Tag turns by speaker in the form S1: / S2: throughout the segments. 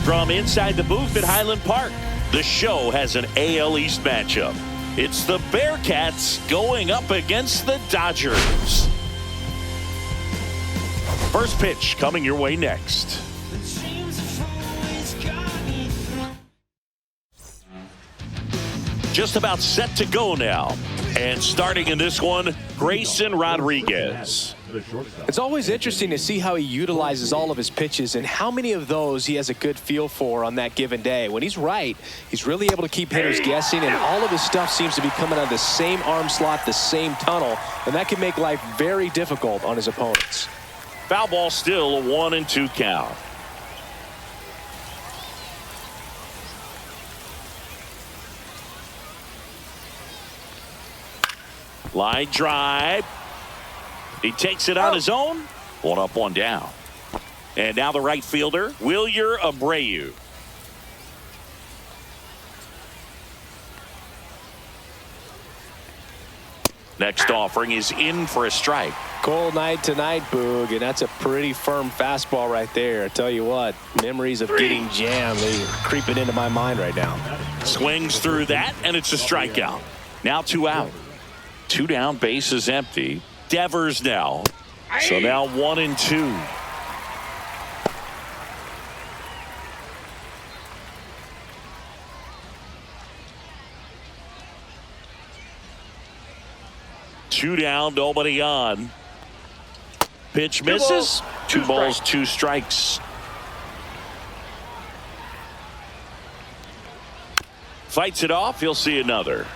S1: From inside the booth at Highland Park, the show has an AL East matchup. It's the Bearcats going up against the Dodgers. First pitch coming your way next. Just about set to go now. And starting in this one, Grayson Rodriguez.
S2: It's always interesting to see how he utilizes all of his pitches and how many of those he has a good feel for on that given day. When he's right, he's really able to keep hitters guessing, and all of his stuff seems to be coming out of the same arm slot, the same tunnel, and that can make life very difficult on his opponents.
S1: Foul ball, still a 1-2 count. Line drive. He takes it on his own. One up, one down. And now the right fielder, Wilyer Abreu. Next offering is in for a strike.
S2: Cold night tonight, Boog, and that's a pretty firm fastball right there. I tell you what, memories of getting jammed, they're creeping into my mind right now.
S1: Swings through that, and it's a strikeout. Now 2 out. 2 down, base is empty. Devers now. So now 1-2. Two down, nobody on. Pitch misses. 2 balls, 2 strikes. Fights it off. He'll see another.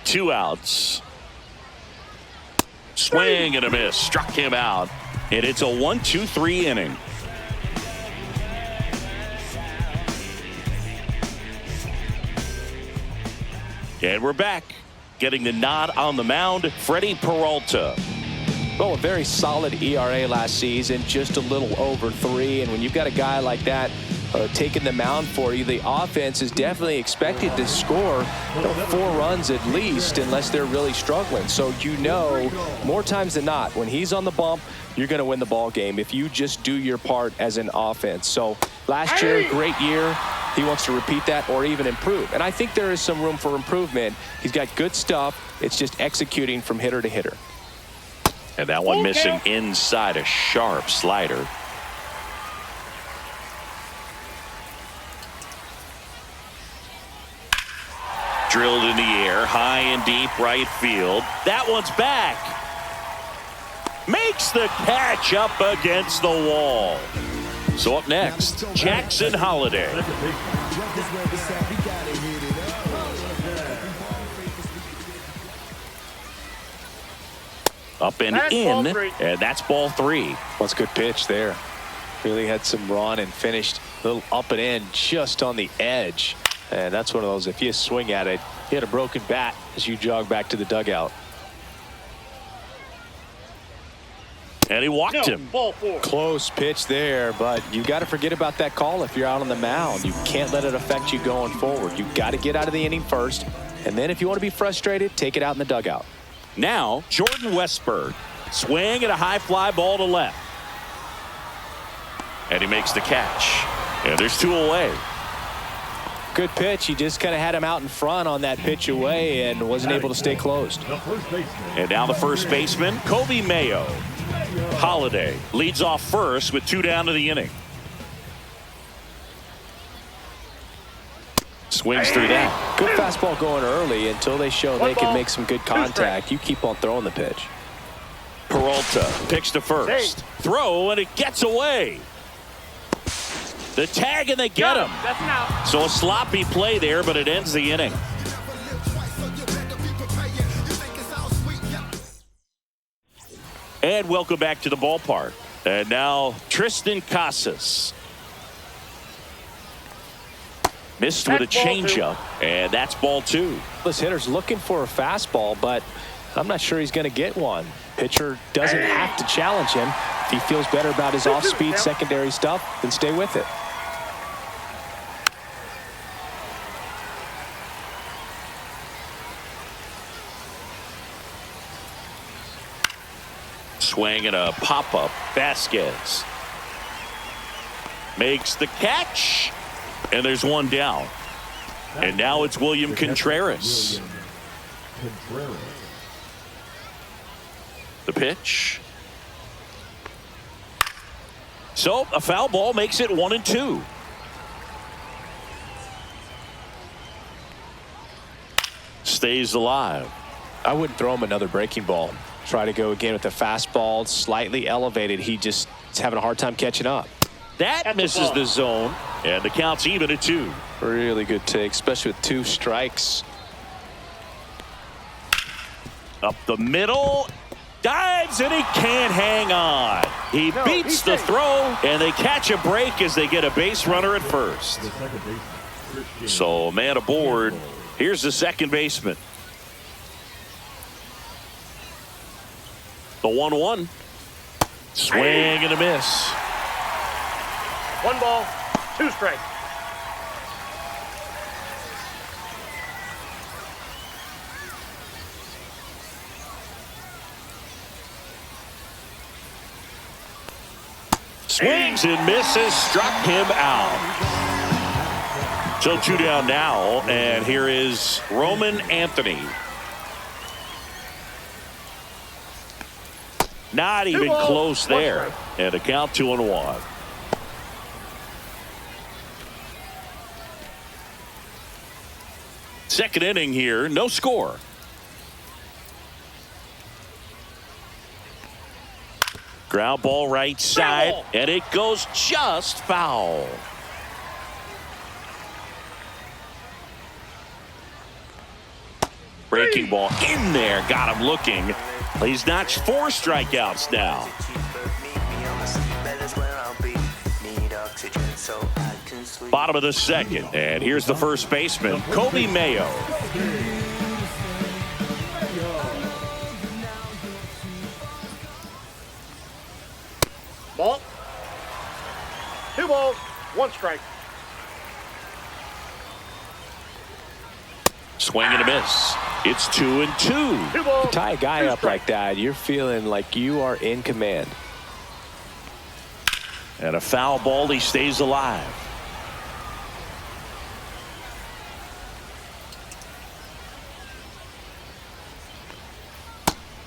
S1: Two outs. Swing and a miss. Struck him out. And it's a 1-2-3 inning. And we're back. Getting the nod on the mound, Freddie Peralta.
S2: Well, a very solid ERA last season, just a little over 3. And when you've got a guy like that taking the mound for you, the offense is definitely expected to score 4 runs at least, unless they're really struggling. So more times than not, when he's on the bump, you're going to win the ball game if you just do your part as an offense. So last year, great year. He wants to repeat that or even improve. And I think there is some room for improvement. He's got good stuff. It's just executing from hitter to hitter.
S1: And that one missing inside, a sharp slider. Drilled in the air, high and deep right field. That one's back. Makes the catch up against the wall. So up next, Jackson Holliday. Up and in, and that's ball 3.
S2: That's a good pitch there. Really had some run and finished a little up and in just on the edge. And that's one of those, if you swing at it, you hit a broken bat as you jog back to the dugout.
S1: And he walked him.
S3: Ball 4.
S2: Close pitch there, but you got to forget about that call if you're out on the mound. You can't let it affect you going forward. You got to get out of the inning first, and then if you want to be frustrated, take it out in the dugout.
S1: Now, Jordan Westberg. Swing and a high fly ball to left. And he makes the catch. And there's 2 away.
S2: Good pitch. He just kind of had him out in front on that pitch away and wasn't able to stay closed.
S1: And now the first baseman, Kobe Mayo. Holliday leads off first with 2 down to the inning. Swings through that.
S2: Good fastball going early until they show they can make some good contact. You keep on throwing the pitch.
S1: Peralta picks to first. Throw, and it gets away. The tag, and they get him. So a sloppy play there, but it ends the inning. And welcome back to the ballpark. And now Tristan Casas. Missed with a changeup, and that's ball 2.
S2: This hitter's looking for a fastball, but I'm not sure he's going to get one. Pitcher doesn't have to challenge him. If he feels better about his off-speed secondary stuff, then stay with it.
S1: swing and a pop-up. Vasquez makes the catch, and there's one down. And now it's William Contreras. The pitch. So a foul ball makes it 1-2. Stays alive.
S2: I wouldn't throw him another breaking ball. Try to go again with the fastball, slightly elevated. He just is having a hard time catching up.
S1: That misses the zone, and the count's even at 2.
S2: Really good take, especially with 2 strikes.
S1: Up the middle, dives, and he can't hang on. He beats the throw, and they catch a break as they get a base runner at first. So a man aboard. Here's the second baseman. The 1-1. Swing and a miss.
S3: 1 ball, 2 strikes.
S1: Swings and misses, struck him out. So 2 down now, and here is Roman Anthony. Not even close there, and a count 2-1. Second inning here, no score. Ground ball right side, and it goes just foul. Breaking ball in there, got him looking. He's notched 4 strikeouts now. Bottom of the second, and here's the first baseman, Kobe Mayo.
S3: Ball. 2 balls, 1 strike.
S1: Swing and a miss. It's 2-2.
S3: 2 balls.
S2: Tie a guy up like that, you're feeling like you are in command.
S1: And a foul ball, he stays alive.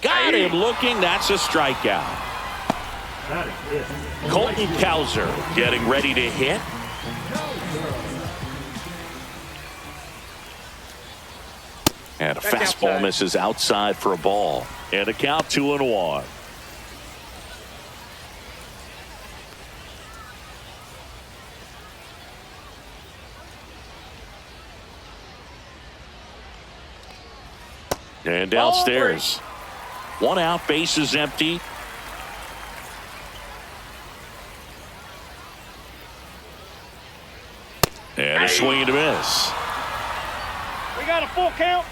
S1: Got him looking. That's a strikeout. Colton Cowser getting ready to hit. And a fastball misses outside for a ball. And a count 2-1. And downstairs. 1 out, base is empty. And a swing and a miss.
S3: We got a full count.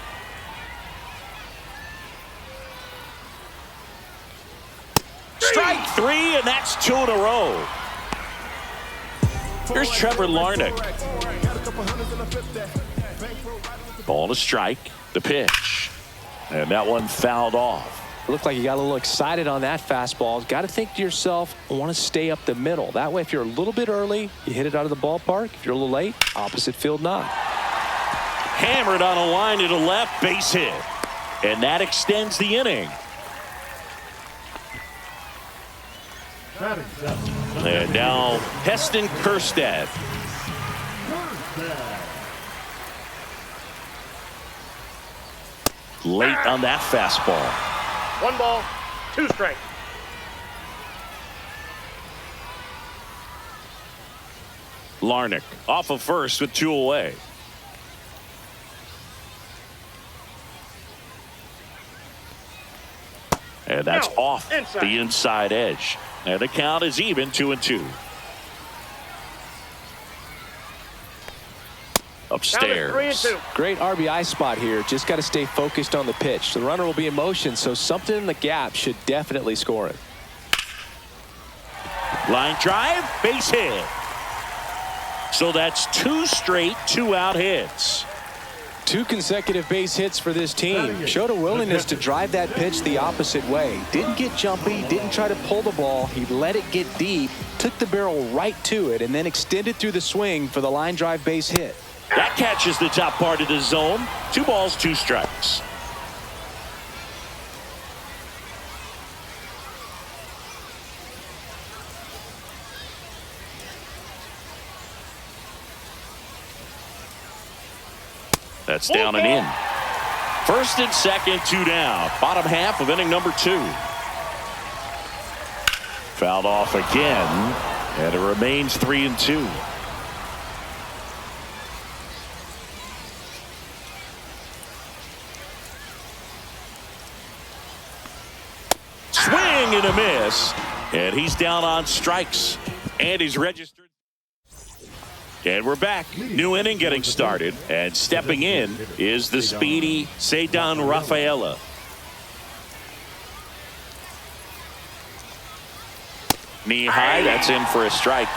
S1: Strike 3, and that's 2 in a row. Here's Trevor Larnach. Ball to strike. The pitch. And that one fouled off.
S2: Looked like you got a little excited on that fastball. Got to think to yourself, I want to stay up the middle. That way, if you're a little bit early, you hit it out of the ballpark. If you're a little late, opposite field knock.
S1: Hammered on a line to the left, base hit. And that extends the inning. And now Heston Kjerstad. Late on that fastball.
S3: 1 ball, 2 strikes.
S1: Larnach off of first with 2 away. And that's off the inside edge. And the count is even, 2-2. Upstairs.
S2: Great RBI spot here. Just got to stay focused on the pitch. The runner will be in motion, so something in the gap should definitely score it.
S1: Line drive, base hit. So that's 2 straight 2-out hits.
S2: 2 consecutive base hits for this team. Showed a willingness to drive that pitch the opposite way. Didn't get jumpy, didn't try to pull the ball. He let it get deep, took the barrel right to it, and then extended through the swing for the line drive base hit.
S1: That catches the top part of the zone. 2 balls, 2 strikes. That's down and in. First and second, 2 down. Bottom half of inning number 2. Fouled off again, and it remains 3-2. Swing and a miss, and he's down on strikes, and he's registered. And we're back. New inning getting started, and stepping in is the speedy Ceddanne Rafaela. Knee high, that's in for a strike.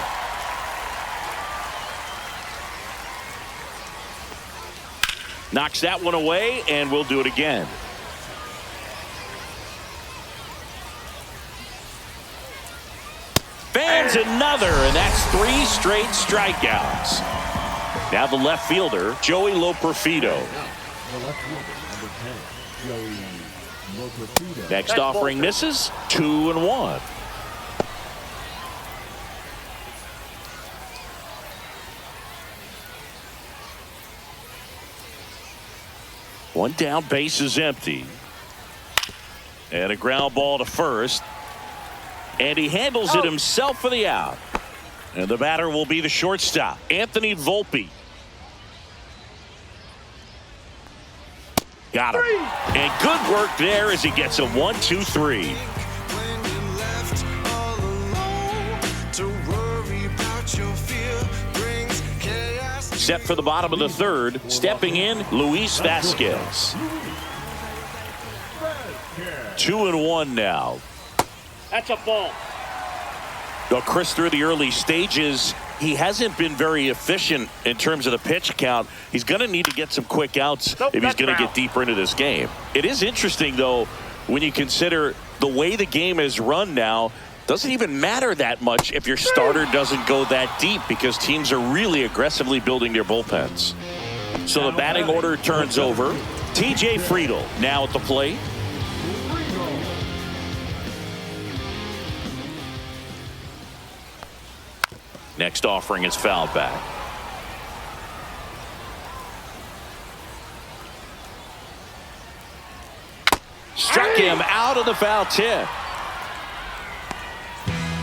S1: Knocks that one away, and we'll do it again. Fans another, and that's 3 straight strikeouts. Now the left fielder, Joey Loperfido. Next offering misses, 2-1. One down, base is empty. And a ground ball to first. And he handles it himself for the out. And the batter will be the shortstop, Anthony Volpe. Got him. And good work there as he gets a 1-2-3. Set for the bottom of the third. Stepping in, Luis Vasquez. 2-1 now.
S3: That's a ball.
S1: Well, Chris, through the early stages, he hasn't been very efficient in terms of the pitch count. He's going to need to get some quick outs if he's going to get deeper into this game. It is interesting, though, when you consider the way the game is run now. Doesn't even matter that much if your starter doesn't go that deep, because teams are really aggressively building their bullpens. So the batting order turns over. TJ Friedl now at the plate. Next offering is fouled back. Struck him out of the foul tip.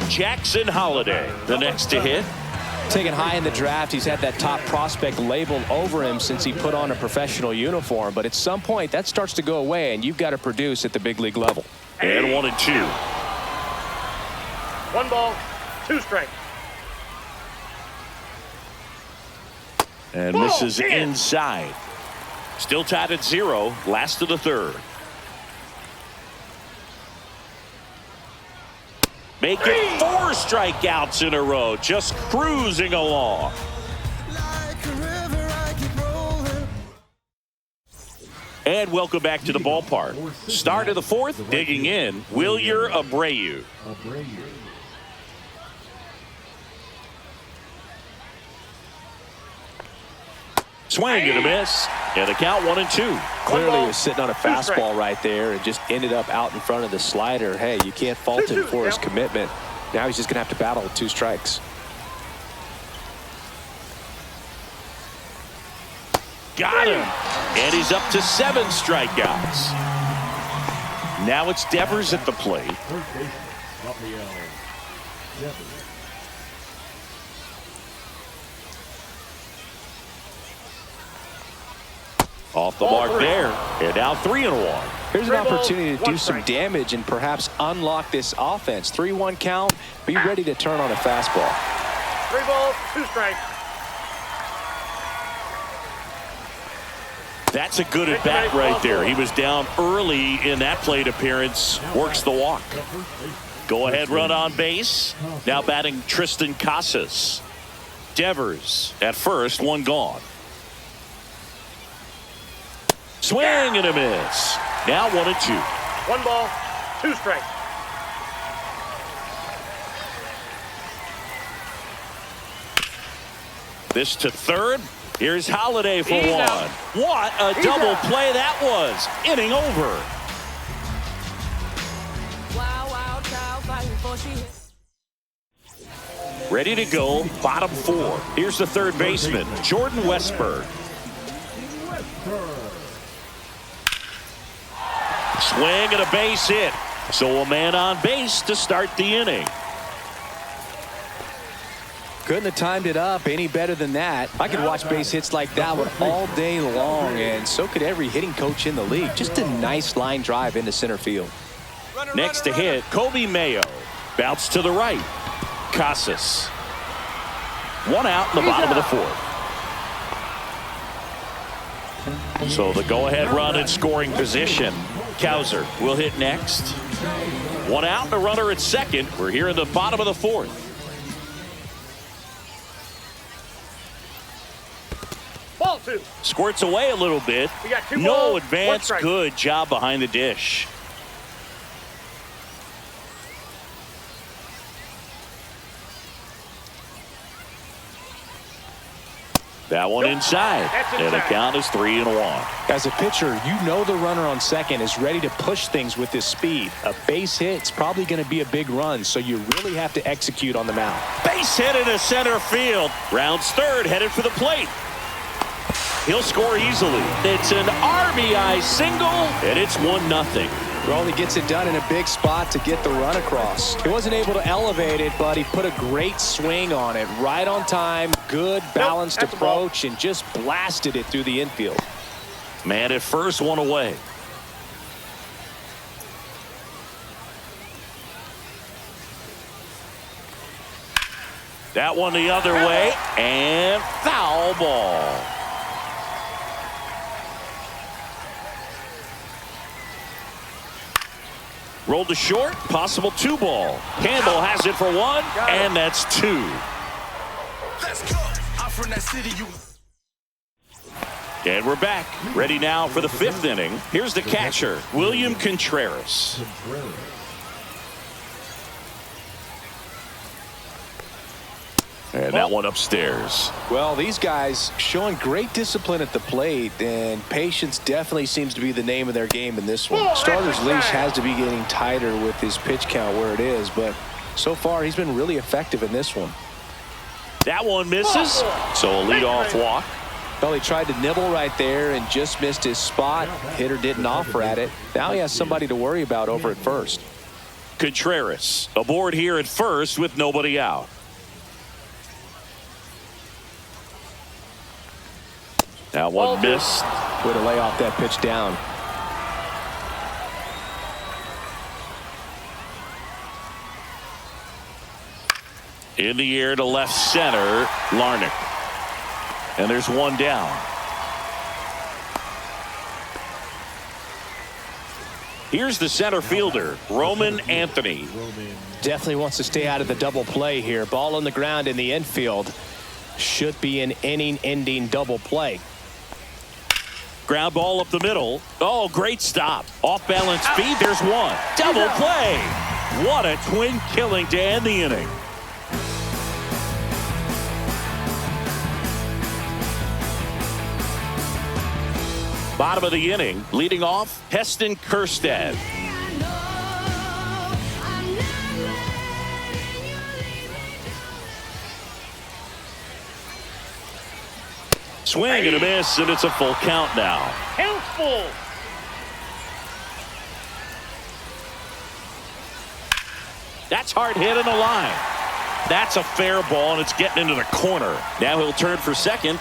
S1: Jackson Holliday, the next to hit.
S2: Taken high in the draft, he's had that top prospect labeled over him since he put on a professional uniform. But at some point, that starts to go away, and you've got to produce at the big league level.
S1: And 1-2.
S3: 1 ball, 2 strikes.
S1: And misses inside. Still tied at 0. Last of the third. Make it 4 strikeouts in a row. Just cruising along. And welcome back to the ballpark. Start of the 4th. Digging in, Wilyer Abreu. Swing and a miss, and the count 1-2.
S2: Clearly he was sitting on a fastball right there and just ended up out in front of the slider. Hey, you can't fault him for his commitment. Now he's just going to have to battle with 2 strikes.
S1: Got him, and he's up to 7 strikeouts. Now it's Devers at the plate. Off the mark there, and now 3-1.
S2: Here's an opportunity to do some damage and perhaps unlock this offense. 3-1 count. Be ready to turn on a fastball.
S3: 3 balls, 2 strikes.
S1: That's a good at bat right there. He was down early in that plate appearance. Works the walk. Go ahead run on base. Now batting Tristan Casas. Devers at first, 1 gone. Swing and a miss. Now 1-2.
S3: 1 ball, 2 strikes.
S1: This to third. Here's Holiday for
S3: He's
S1: one.
S3: out.
S1: What a
S3: He's
S1: double
S3: out.
S1: play that was. Inning over.
S4: Wow, wow, child, fighting before she hits.
S1: Ready to go. Bottom 4. Here's the third baseman, Jordan Westberg. Swing and a base hit. So a man on base to start the inning.
S2: Couldn't have timed it up any better than that. I could watch base hits like that one all day long, and so could every hitting coach in the league. Just a nice line drive into center field.
S1: Next to hit, Kobe Mayo. Bounce to the right. Casas. 1 out in the bottom of the 4th. So the go-ahead run in scoring position. Cowser will hit next. 1 out and a runner at second. We're here in the bottom of the 4th.
S3: Ball 2.
S1: Squirts away a little bit.
S3: We got 2
S1: No
S3: balls, 1
S1: advance.
S3: strike.
S1: Good job behind the dish. That one inside.
S3: That's
S1: And the
S3: inside.
S1: count is 3-1.
S2: As a pitcher, you know the runner on second is ready to push things with his speed. A base hit's probably going to be a big run, so you really have to execute on the mound.
S1: Base hit into center field. Rounds third, headed for the plate. He'll score easily. It's an RBI single, and it's 1-0.
S2: Well, he gets it done in a big spot to get the run across. He wasn't able to elevate it, but he put a great swing on it. Right on time, good balanced
S3: that's a ball.
S2: approach, and just blasted it through the infield.
S1: Man at first, 1 away. That one the other way, and foul ball. Rolled to short, possible 2 ball. Campbell has it for 1, and that's 2.
S5: Let's go. I'm from that city.
S1: And we're back. Ready now for the 5th inning. Here's the catcher, William Contreras. And that one upstairs.
S2: Well, these guys showing great discipline at the plate, and patience definitely seems to be the name of their game in this one. Starter's leash has to be getting tighter with his pitch count where it is, but so far he's been really effective in this one.
S1: That one misses, so a leadoff walk.
S2: Well, he tried to nibble right there and just missed his spot. Hitter didn't offer at it. Now he has somebody to worry about over at first.
S1: Contreras aboard here at first with nobody out. That one missed.
S2: Way to lay off that pitch down.
S1: In the air to left center, Larnach. And there's 1 down. Here's the center fielder, Roman Anthony.
S2: Definitely wants to stay out of the double play here. Ball on the ground in the infield. Should be an inning-ending double play.
S1: Ground ball up the middle. Oh, great stop. Off balance speed. There's 1. Double play. What a twin killing to end the inning. Bottom of the inning, leading off, Heston Kjerstad. Swing and a miss, and it's a full count now.
S3: Count full.
S1: That's hard hit in the line. That's a fair ball, and it's getting into the corner. Now he'll turn for second.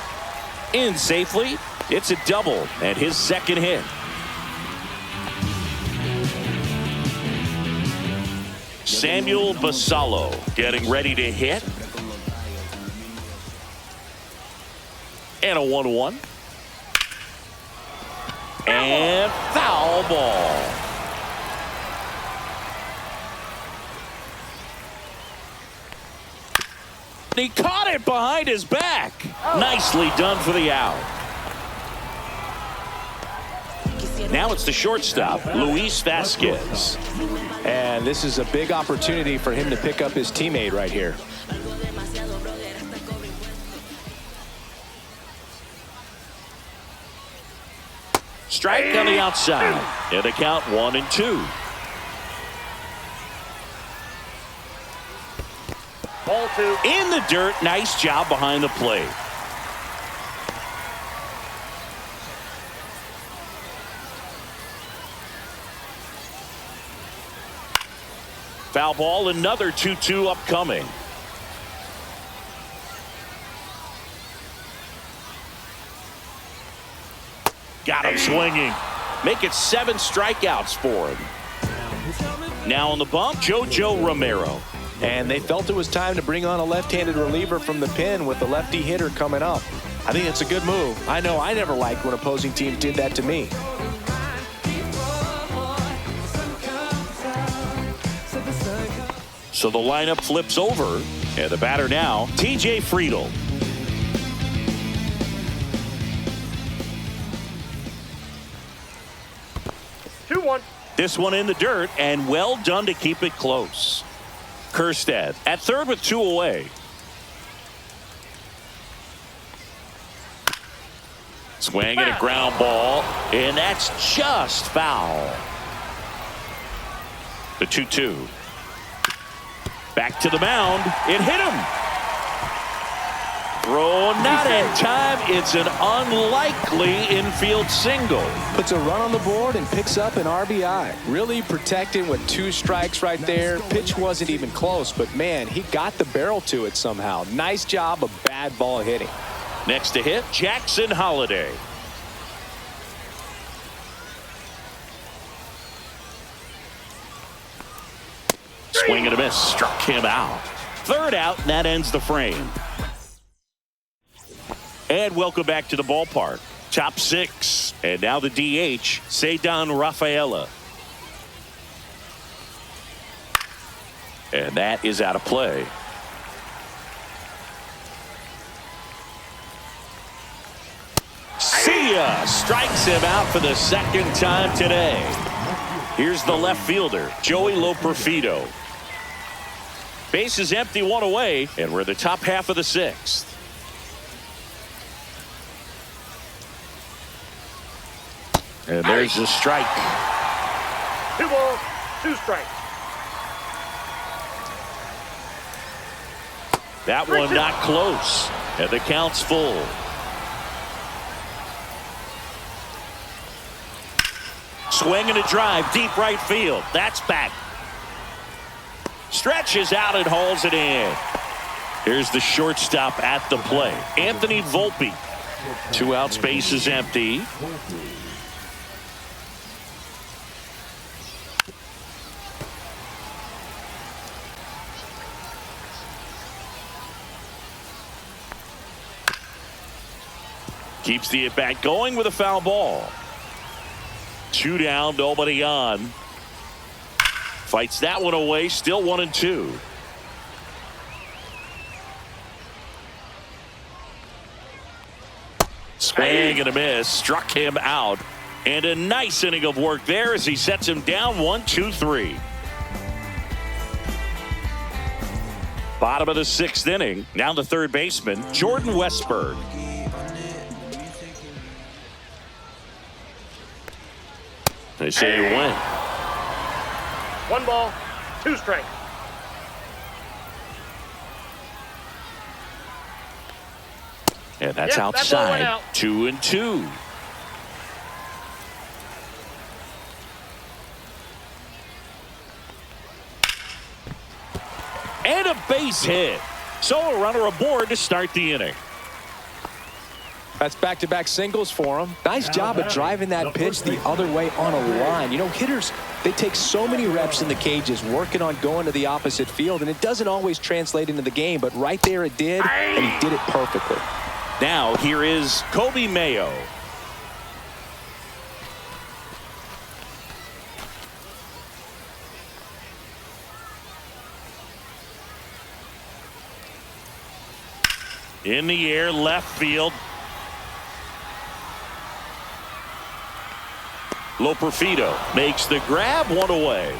S1: In safely. It's a double, and his second hit. Samuel Basallo getting ready to hit. And a 1-1. And foul ball. He caught it behind his back. Nicely done for the out. Now it's the shortstop, Luis Vasquez.
S2: And this is a big opportunity for him to pick up his teammate right here.
S1: Strike on the outside. And the count 1-2.
S3: Ball 2.
S1: In the dirt. Nice job behind the plate. Foul ball, another 2-2 upcoming. Got him swinging. Make it 7 strikeouts for him. Now on the bump, JoJo Romero.
S2: And they felt it was time to bring on a left-handed reliever from the pen with the lefty hitter coming up. I think it's a good move. I know I never liked when opposing teams did that to me.
S1: So the lineup flips over, and the batter now, TJ Friedl. This one in the dirt, and well done to keep it close. Kerstead at third with 2 away. Swing and a ground ball, and that's just foul. The 2-2. Back to the mound. It hit him. Throw not in time. It's an unlikely infield single.
S2: Puts a run on the board and picks up an RBI. Really protecting with 2 strikes right there. Pitch wasn't even close, but man, he got the barrel to it somehow. Nice job of bad ball hitting.
S1: Next to hit, Jackson Holliday. Swing and a miss. Struck him out. Third out, and that ends the frame. And welcome back to the ballpark. Top 6. And now the DH, Ceddanne Rafaela. And that is out of play. See ya! Strikes him out for the 2nd time today. Here's the left fielder, Joey Loperfido. Base is empty, 1 away, and we're in the top half of the 6th. And there's the strike.
S3: 2 balls, 2 strikes.
S1: That one not close, and the count's full. Swing and a drive, deep right field. That's back. Stretches out and hauls it in. Here's the shortstop at the plate, Anthony Volpe. 2 out, space is empty. Keeps the at-bat going with a foul ball. 2 down, nobody on. Fights that one away, still 1-2. Swing and a miss, struck him out. And a nice inning of work there as he sets him down 1-2-3. Bottom of the 6th inning. Now the third baseman, Jordan Westburg. They say you win.
S3: 1 ball, 2 strikes.
S1: And that's outside. 2-2. And a base hit. So a runner aboard to start the inning.
S2: That's back-to-back singles for him. Nice job of driving that pitch the other way on a line. You know, hitters, they take so many reps in the cages working on going to the opposite field, and it doesn't always translate into the game, but right there it did, and he did it perfectly.
S1: Now here is Kobe Mayo. In the air, left field. Loperfido makes the grab, one away.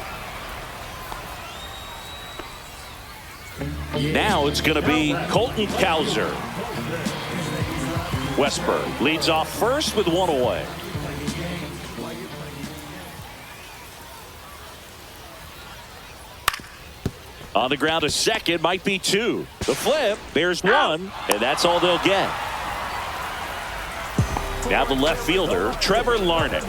S1: Now it's going to be Colton Cowser. Westberg leads off first with one away. On the ground, a second, might be two. The flip, there's one, and that's all they'll get. Now the left fielder, Trevor Larnach.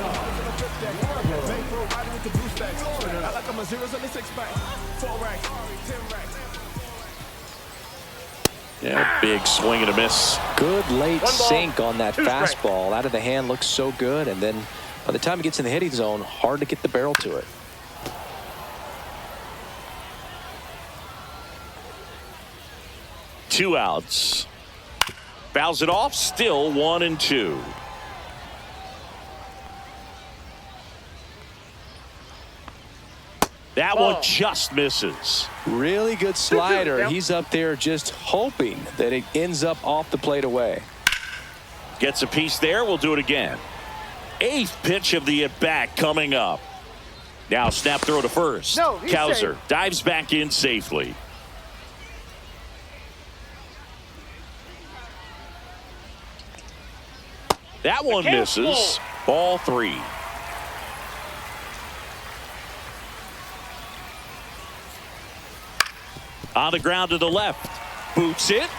S1: Yeah, big swing and a miss.
S2: Good late sink on that fastball. Out of the hand, looks so good, and then by the time it gets in the hitting zone, hard to get the barrel to it.
S1: Two outs. Fouls it off, still 1-2. That one just misses.
S2: Really good slider. He's up there just hoping that it ends up off the plate away.
S1: Gets a piece there. We'll do it again. Eighth pitch of the at-bat coming up. Now snap throw to first. Cowser dives back in safely. That one misses. Ball three. On the ground to the left. Boots it.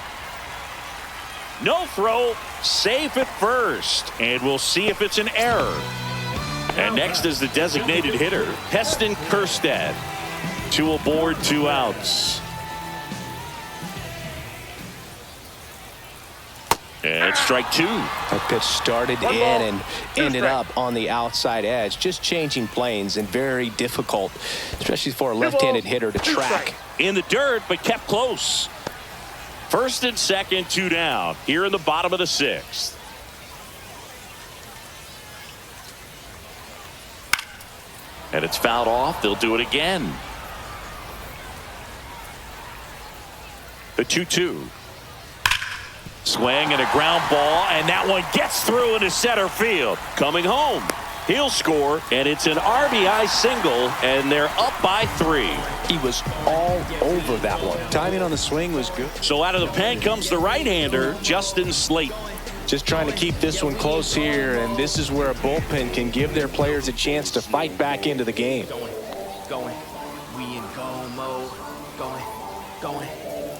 S1: No throw. Safe at first. And we'll see if it's an error. And next is the designated hitter, Heston Kjerstad. Two aboard, 2 outs. And strike two.
S2: That pitch started in and ended up on the outside edge. Just changing planes and very difficult, especially for a left-handed hitter to track.
S1: In the dirt, but kept close. First and second, 2 down. Here in the bottom of the 6th. And it's fouled off. They'll do it again. The 2-2. Swing and a ground ball, and that one gets through into center field. Coming home. He'll score, and it's an RBI single, and they're up by 3.
S2: He was all over that one. Timing on the swing was good.
S1: So out of the pen comes the right-hander, Justin Slayton.
S2: Just trying to keep this one close here, and this is where a bullpen can give their players a chance to fight back into the game.
S5: Going. We in go mode. Going.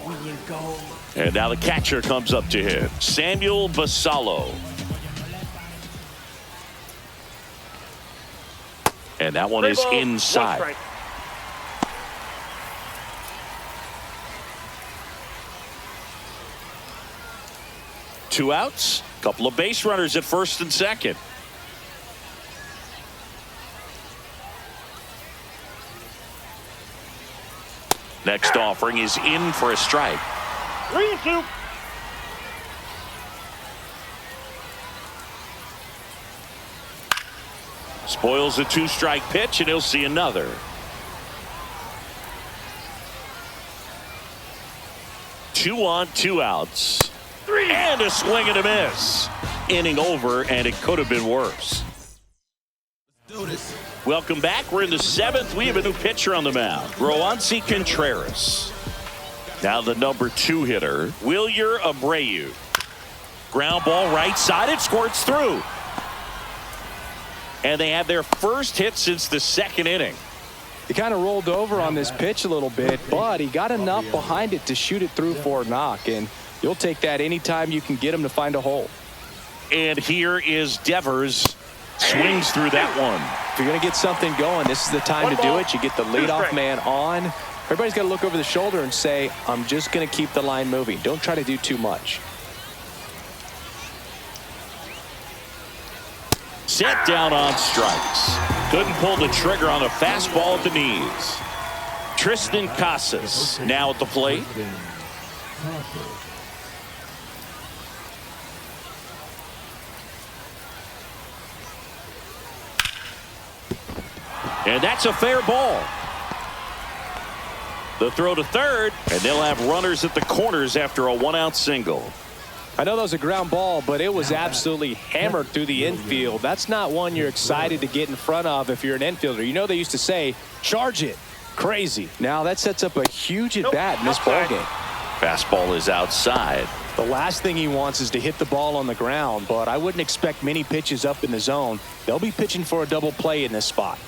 S5: We in go.
S1: And now the catcher comes up to him, Samuel Basallo. And that one is inside. 2 outs, couple of base runners at first and second. Next offering is in for a strike.
S3: 3-2.
S1: Spoils a 2-strike pitch, and he'll see another. Two on, 2 outs. And a swing and a miss. Inning over, and it could have been worse. Welcome back. We're in the 7th. We have a new pitcher on the mound, Roansy Contreras. Now the number 2 hitter, Wilyer Abreu. Ground ball right side. It squirts through. And they had their first hit since the 2nd inning.
S2: He kind of rolled over on this pitch a little bit, but he got enough behind it to shoot it through for a knock. And you'll take that anytime you can get him to find a hole.
S1: And here is Devers. Swings through that one.
S2: If you're going to get something going, this is the time to do it. You get the leadoff man on. Everybody's got to look over the shoulder and say, I'm just going to keep the line moving. Don't try to do too much.
S1: Set down on strikes. Couldn't pull the trigger on a fastball at the knees. Tristan Casas now at the plate. And that's a fair ball. The throw to third, and they'll have runners at the corners after a 1-out single.
S2: I know that was a ground ball, but it was absolutely hammered through the infield. That's not one you're excited to get in front of if you're an infielder. You know they used to say, charge it. Crazy. Now that sets up a huge at-bat in this ballgame.
S1: Fastball is outside.
S2: The last thing he wants is to hit the ball on the ground, but I wouldn't expect many pitches up in the zone. They'll be pitching for a double play in this spot.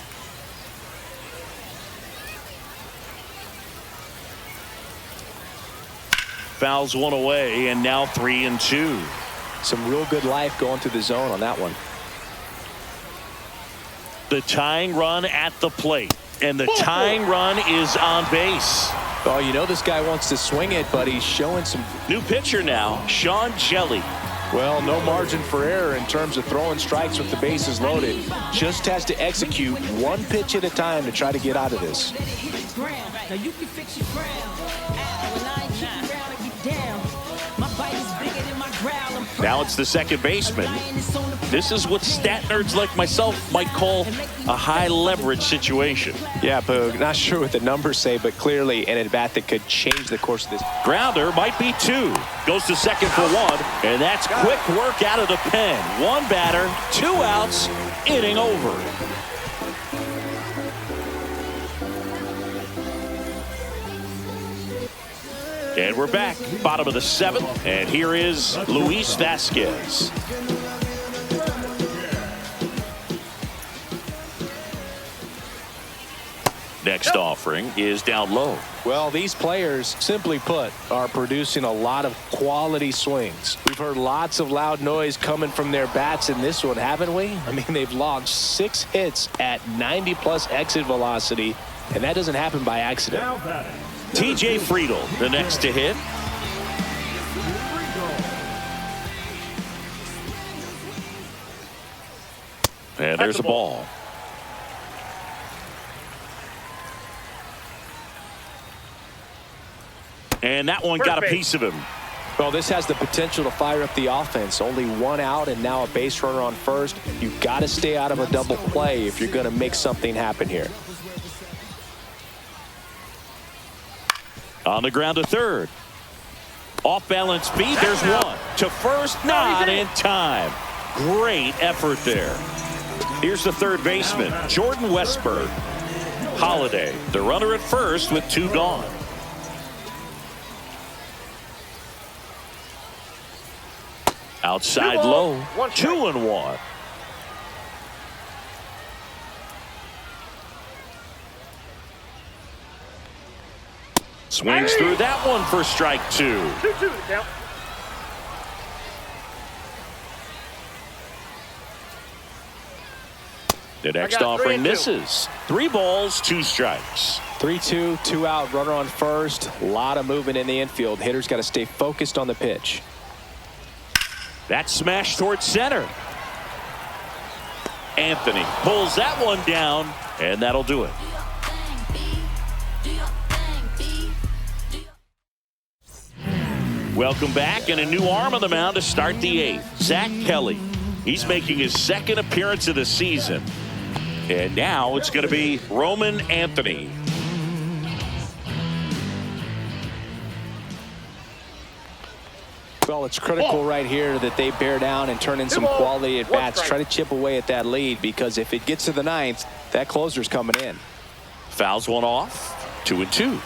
S1: Fouls one away, and now 3-2.
S2: Some real good life going through the zone on that one.
S1: The tying run at the plate, and the tying run is on base.
S2: Oh, you know this guy wants to swing it, but he's showing some.
S1: New pitcher now, Sean Jelly.
S2: Well, no margin for error in terms of throwing strikes with the bases loaded. Just has to execute one pitch at a time to try to get out of this.
S1: Now it's the second baseman. This is what stat nerds like myself might call a high leverage situation.
S2: Yeah, Boog, not sure what the numbers say, but clearly an at-bat that could change the course of this.
S1: Grounder might be 2. Goes to second for 1, and that's quick work out of the pen. 1 batter, 2 outs, inning over. And we're back, bottom of the 7th, and here is Luis Vasquez. Next offering is down low.
S2: Well, these players, simply put, are producing a lot of quality swings. We've heard lots of loud noise coming from their bats in this one, haven't we? I mean, they've logged 6 hits at 90+ exit velocity, and that doesn't happen by accident.
S1: TJ Friedel, the next to hit. And there's a ball. And that one got a piece of him.
S2: Well, this has the potential to fire up the offense. Only 1 out and now a base runner on first. You've got to stay out of a double play if you're going to make something happen here.
S1: On the ground to third. Off balance speed. There's 1 to first. Not in time. Great effort there. Here's the third baseman, Jordan Westburg. Holiday, the runner at first with 2 gone. Outside low, 2-1. Swings through that one for strike 2.
S3: 2-2 the count.
S1: The next offering misses. 3 balls, 2 strikes.
S2: 3-2, 2 out, runner on first. A lot of movement in the infield. Hitters got to stay focused on the pitch.
S1: That smash towards center. Anthony pulls that one down, and that'll do it. Welcome back, and a new arm on the mound to start the 8th. Zach Kelly. He's making his 2nd appearance of the season. And now it's going to be Roman Anthony.
S2: Well, it's critical right here that they bear down and turn in some quality at bats. Try to chip away at that lead, because if it gets to the 9th, that closer's coming in.
S1: Fouls one off. 2-2.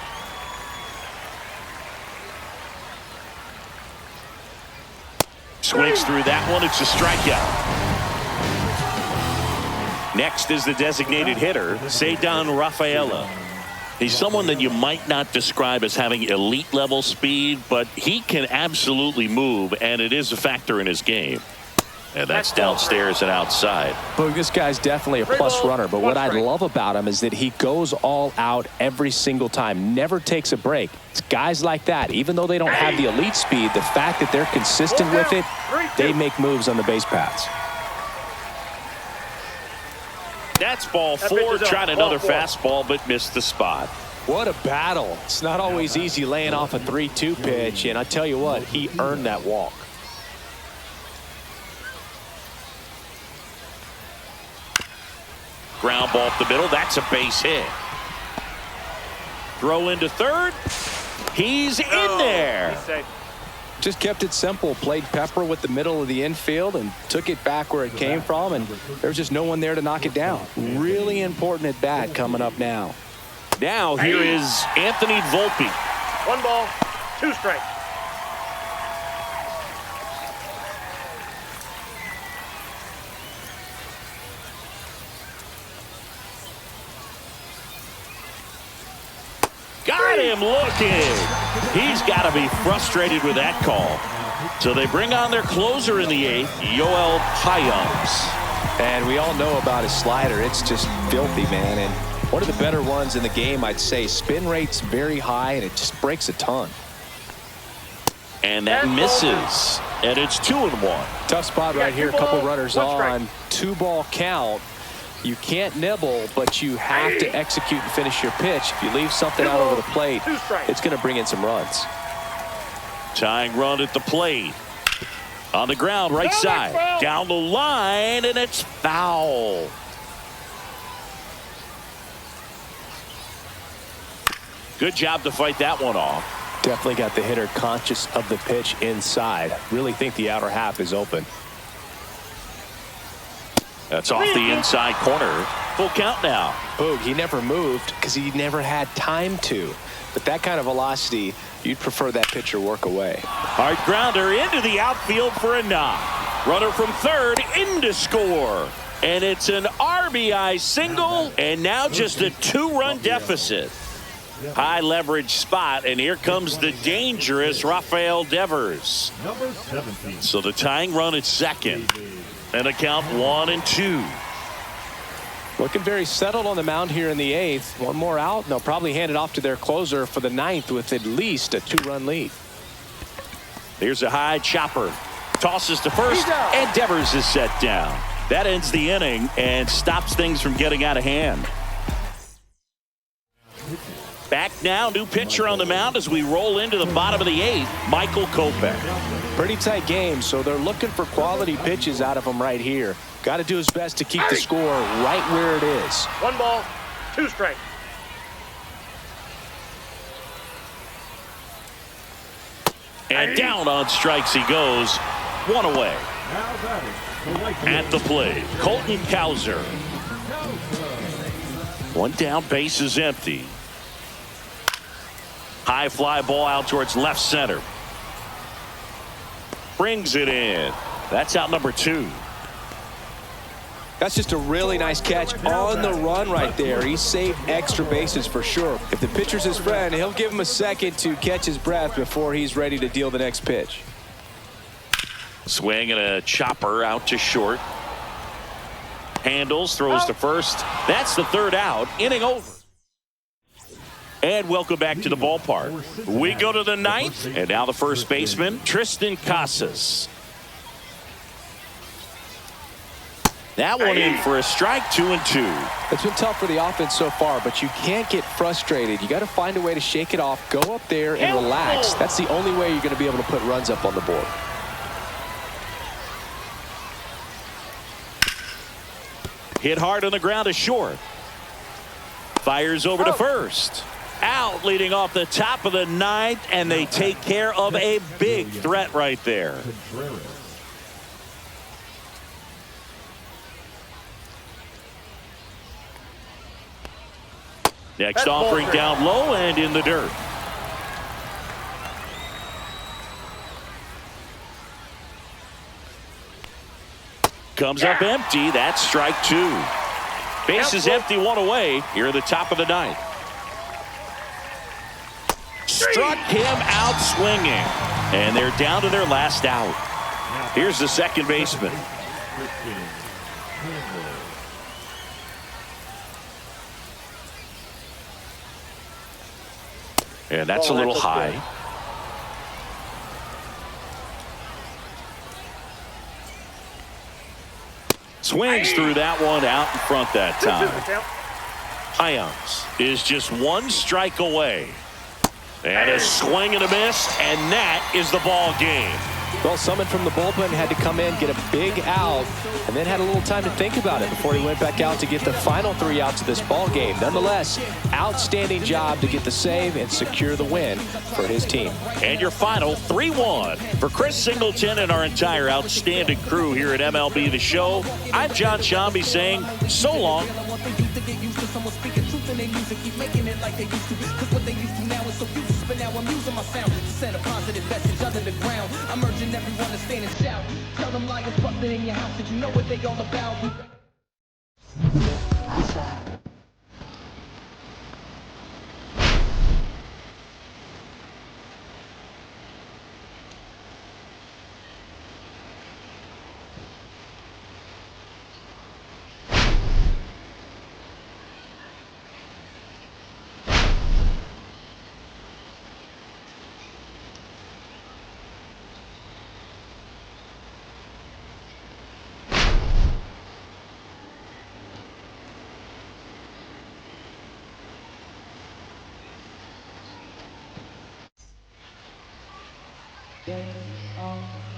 S1: Swings through that one. It's a strikeout. Next is the designated hitter, Ceddanne Rafaela. He's someone that you might not describe as having elite level speed, but he can absolutely move, and it is a factor in his game. And that's downstairs and outside.
S2: But this guy's definitely a plus runner, but what I love about him is that he goes all out every single time, never takes a break. It's guys like that, even though they don't have the elite speed, the fact that they're consistent with it, they make moves on the base paths.
S1: That's ball 4. Tried another fastball, but missed the spot.
S2: What a battle. It's not always easy laying off a 3-2 pitch, and I tell you what, he earned that walk.
S1: Ground ball up the middle. That's a base hit. Throw into third. He's in there.
S2: Just kept it simple. Played pepper with the middle of the infield and took it back where it came from, and there's just no one there to knock it down. Really important at bat coming up now.
S1: Now here is Anthony Volpe.
S3: 1 ball, 2 strikes.
S1: Got him looking. He's got to be frustrated with that call. So they bring on their closer in the 8th, Yoel Payams.
S2: And we all know about his slider. It's just filthy, man. And one of the better ones in the game, I'd say. Spin rate's very high, and it just breaks a ton.
S1: And that misses. And it's 2-1.
S2: Tough spot right here. A couple runners on. 2-ball count. You can't nibble, but you have to execute and finish your pitch. If you leave something out over the plate, it's going to bring in some runs.
S1: Tying run at the plate. On the ground, right side. Down the line, and it's foul. Good job to fight that one off.
S2: Definitely got the hitter conscious of the pitch inside. Really think the outer half is open.
S1: That's off the inside corner. Full count now.
S2: Boog, he never moved because he never had time to. But that kind of velocity, you'd prefer that pitcher work away.
S1: Hard grounder into the outfield for a knock. Runner from third in to score. And it's an RBI single, and now just a 2-run deficit. High leverage spot, and here comes the dangerous Rafael Devers. So the tying run at second. And a count 1-2.
S2: Looking very settled on the mound here in the 8th. One more out, and they'll probably hand it off to their closer for the 9th with at least a 2-run lead.
S1: Here's a high chopper. Tosses to first, and Devers is set down. That ends the inning and stops things from getting out of hand. Back now, new pitcher on the mound as we roll into the bottom of the 8th, Michael Kopech.
S2: Pretty tight game, so they're looking for quality pitches out of him right here. Got to do his best to keep the score right where it is.
S3: 1 ball, 2 strikes.
S1: And down on strikes he goes. 1 away. At the plate, Colton Cowser. 1 down, base is empty. High fly ball out towards left center. Brings it in. That's out number 2.
S2: That's just a really nice catch on the run right there. He saved extra bases for sure. If the pitcher's his friend, he'll give him a second to catch his breath before he's ready to deal the next pitch.
S1: Swing and a chopper out to short. Handles, throws to first. That's the 3rd out. Inning over. And welcome back to the ballpark. We go to the 9th, and now the first baseman, Tristan Casas. That one in for a strike, 2-2.
S2: It's been tough for the offense so far, but you can't get frustrated. You got to find a way to shake it off, go up there and relax. That's the only way you're going to be able to put runs up on the board.
S1: Hit hard on the ground to short. Fires over to first. Out leading off the top of the 9th, and they take care of a big threat right there. Next offering down low and in the dirt. Comes up empty. That's strike 2. Base is empty, 1 away. Here at the top of the 9th. Struck him out swinging. And they're down to their last out. Here's the second baseman. And that's a little high. Swings through that one out in front that time. Hyams is just 1 strike away. And a swing and a miss, and that is the ball game.
S2: Well, someone from the bullpen had to come in, get a big out, and then had a little time to think about it before he went back out to get the final 3 outs of this ball game. Nonetheless, outstanding job to get the save and secure the win for his team.
S1: And your final 3-1. For Chris Singleton and our entire outstanding crew here at MLB The Show, I'm John Shambi saying so long.
S4: Someone speaking truth in their music, keep making it like they used to. Cause what they used to now is so useless, but now I'm using my sound to send a positive message under the ground. I'm urging everyone to stand and shout. Tell them liars busting in your house that you know what they all about.
S6: Get on.